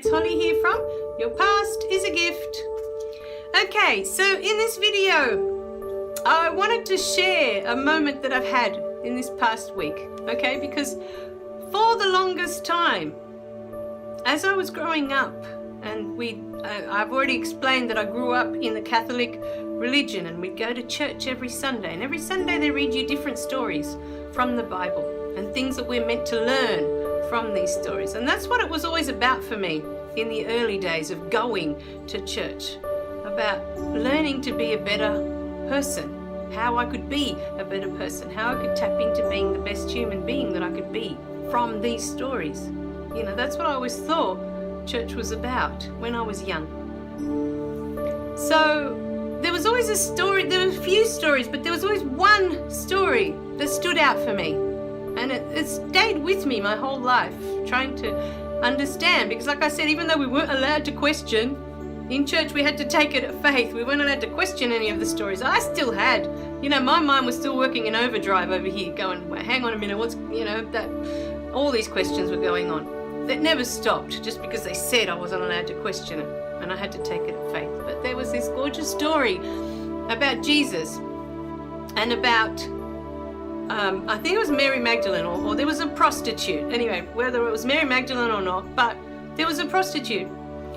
it's Holly here from Your Past is a Gift. Okay, so in this video, I wanted to share a moment that I've had in this past week, okay? Because for the longest time, as I was growing up, and I've already explained that I grew up in the Catholic religion, and we'd go to church every Sunday, and every Sunday they read you different stories from the Bible and things that we're meant to learn from these stories. And that's what it was always about for me in the early days of going to church, about learning to be a better person, how I could be a better person, how I could tap into being the best human being that I could be from these stories. You know, that's what I always thought church was about when I was young. So there was always a story, there were a few stories, but there was always one story that stood out for me. And it stayed with me my whole life, trying to understand. Because like I said, even though we weren't allowed to question, in church we had to take it at faith. We weren't allowed to question any of the stories. I still had, my mind was still working in overdrive over here, going, well, hang on a minute, that all these questions were going on. That never stopped, just because they said I wasn't allowed to question it, and I had to take it at faith. But there was this gorgeous story about Jesus and about I think it was Mary Magdalene, or there was a prostitute. Anyway, whether it was Mary Magdalene or not, but there was a prostitute.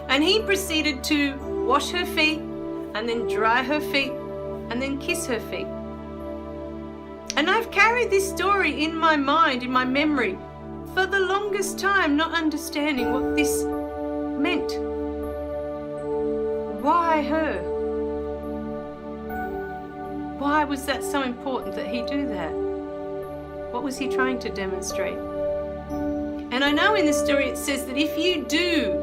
And he proceeded to wash her feet, and then dry her feet, and then kiss her feet. And I've carried this story in my mind, in my memory, for the longest time, not understanding what this meant. Why her? Why was that so important that he do that? What was he trying to demonstrate? And I know in the story it says that if you do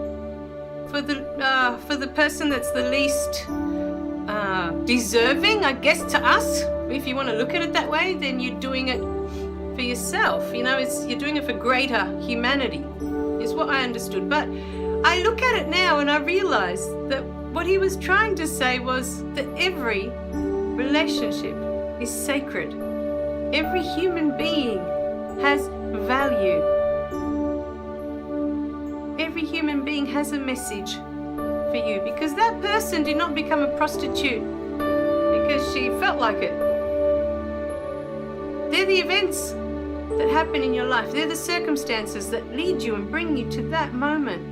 for the person that's the least deserving, I guess, to us, if you want to look at it that way, then you're doing it for yourself. You're doing it for greater humanity, is what I understood. But I look at it now and I realize that what he was trying to say was that every relationship is sacred. Every human being has value. Every human being has a message for you, because that person did not become a prostitute because she felt like it. They're the events that happen in your life. They're the circumstances that lead you and bring you to that moment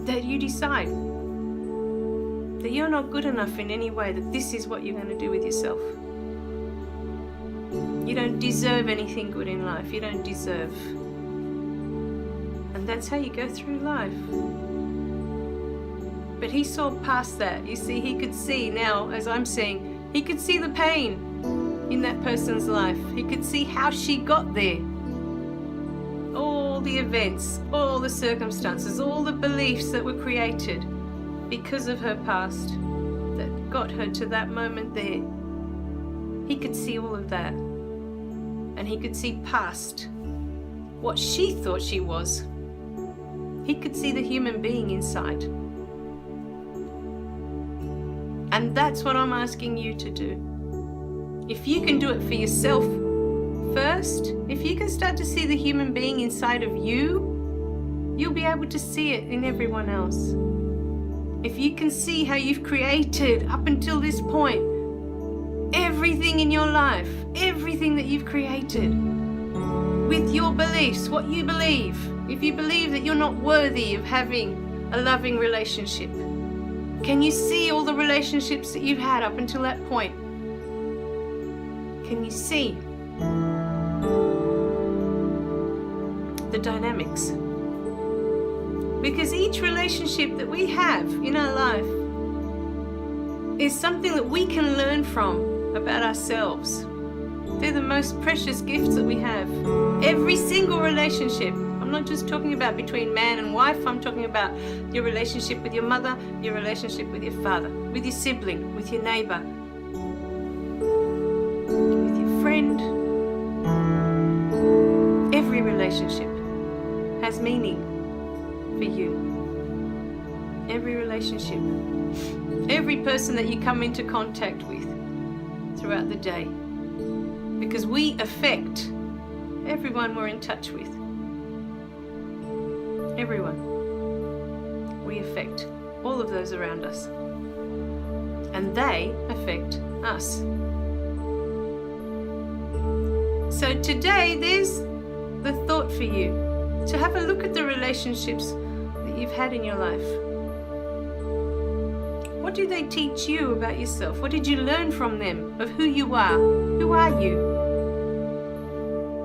that you decide that you're not good enough in any way, that this is what you're going to do with yourself. You don't deserve anything good in life. You don't deserve. And that's how you go through life. But he saw past that. You see, he could see now, as I'm seeing, he could see the pain in that person's life. He could see how she got there. All the events, all the circumstances, all the beliefs that were created because of her past that got her to that moment there. He could see all of that. And he could see past what she thought she was. He could see the human being inside. And that's what I'm asking you to do. If you can do it for yourself first, if you can start to see the human being inside of you, you'll be able to see it in everyone else. If you can see how you've created up until this point, everything in your life, everything that you've created with your beliefs, what you believe. If you believe that you're not worthy of having a loving relationship, can you see all the relationships that you've had up until that point? Can you see the dynamics? Because each relationship that we have in our life is something that we can learn from about ourselves. They're the most precious gifts that we have. Every single relationship. I'm not just talking about between man and wife. I'm talking about your relationship with your mother, your relationship with your father, with your sibling, with your neighbor, with your friend. Every relationship has meaning for you. Every relationship, every person that you come into contact with throughout the day, because we affect everyone we're in touch with. everyone. We affect all of those around us. And they affect us. So today, there's the thought for you to have a look at the relationships that you've had in your life. What do they teach you about yourself? What did you learn from them of who you are? Who are you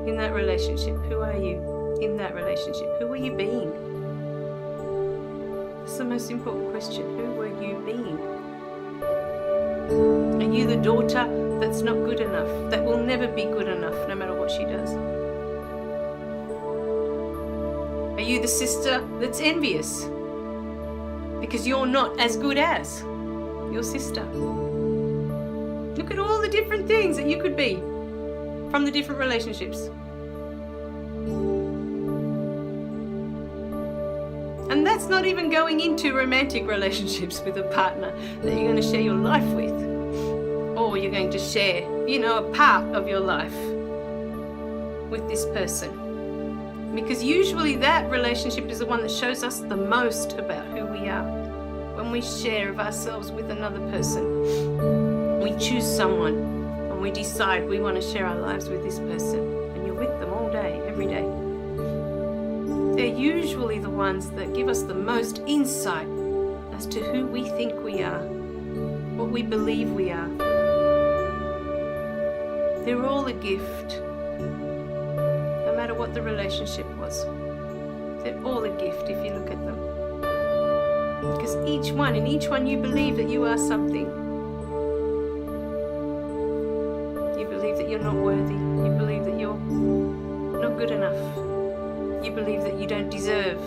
in that relationship? Who are you in that relationship? Who were you being? That's the most important question. Who were you being? Are you the daughter that's not good enough, that will never be good enough no matter what she does? Are you the sister that's envious because you're not as good as your sister? Look at all the different things that you could be from the different relationships. And that's not even going into romantic relationships with a partner that you're going to share your life with, or you're going to share, a part of your life with this person. Because usually that relationship is the one that shows us the most about who we are. When we share of ourselves with another person, we choose someone and we decide we want to share our lives with this person, and you're with them all day, every day. They're usually the ones that give us the most insight as to who we think we are, what we believe we are. They're all a gift, no matter what the relationship was. They're all a gift if you look at them. Because in each one you believe that you are something. You believe that you're not worthy. You believe that you're not good enough. You believe that you don't deserve.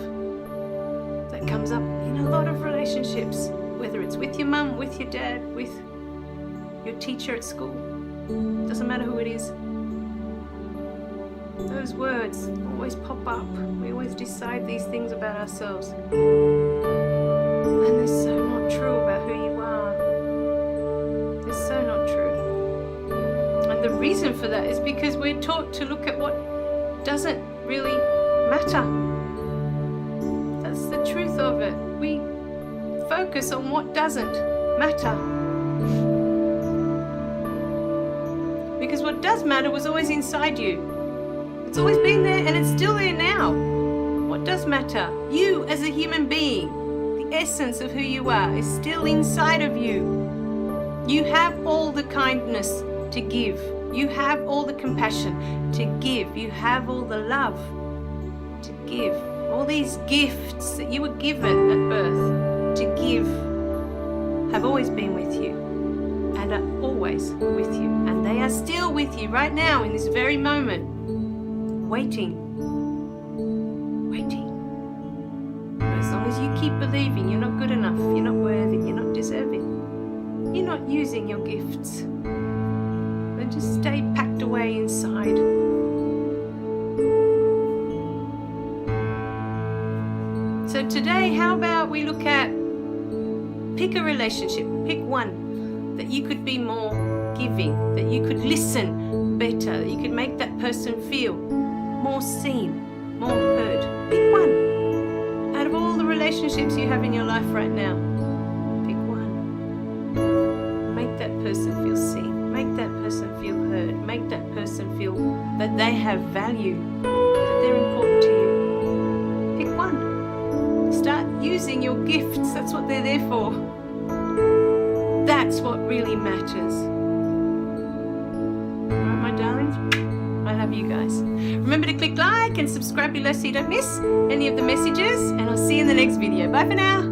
That comes up in a lot of relationships, whether it's with your mum, with your dad, with your teacher at school. Doesn't matter who it is. Those words always pop up. We always decide these things about ourselves. And they're so not true about who you are. They're so not true. And the reason for that is because we're taught to look at what doesn't really matter. That's the truth of it. We focus on what doesn't matter. Because what does matter was always inside you. It's always been there and it's still there now. What does matter? You as a human being, the essence of who you are is still inside of you. You have all the kindness to give. You have all the compassion to give. You have all the love to give. All these gifts that you were given at birth to give have always been with you and are always with you. And they are still with you right now in this very moment, waiting. As long as you keep believing you're not good enough, you're not worthy, you're not deserving, you're not using your gifts, then just stay packed away inside. So today, how about we look at, pick a relationship, pick one that you could be more giving, that you could listen better, that you could make that person feel more seen, more heard. Pick one. Out of all the relationships you have in your life right now, pick one. Make that person feel seen. Make that person feel heard. Make that person feel that they have value, that they're important to you. Pick one. Start using your gifts. That's what they're there for. That's what really matters. All right, my darlings? I love you guys. Remember to click like and subscribe below so you don't miss any of the messages, and I'll see you in the next video. Bye for now.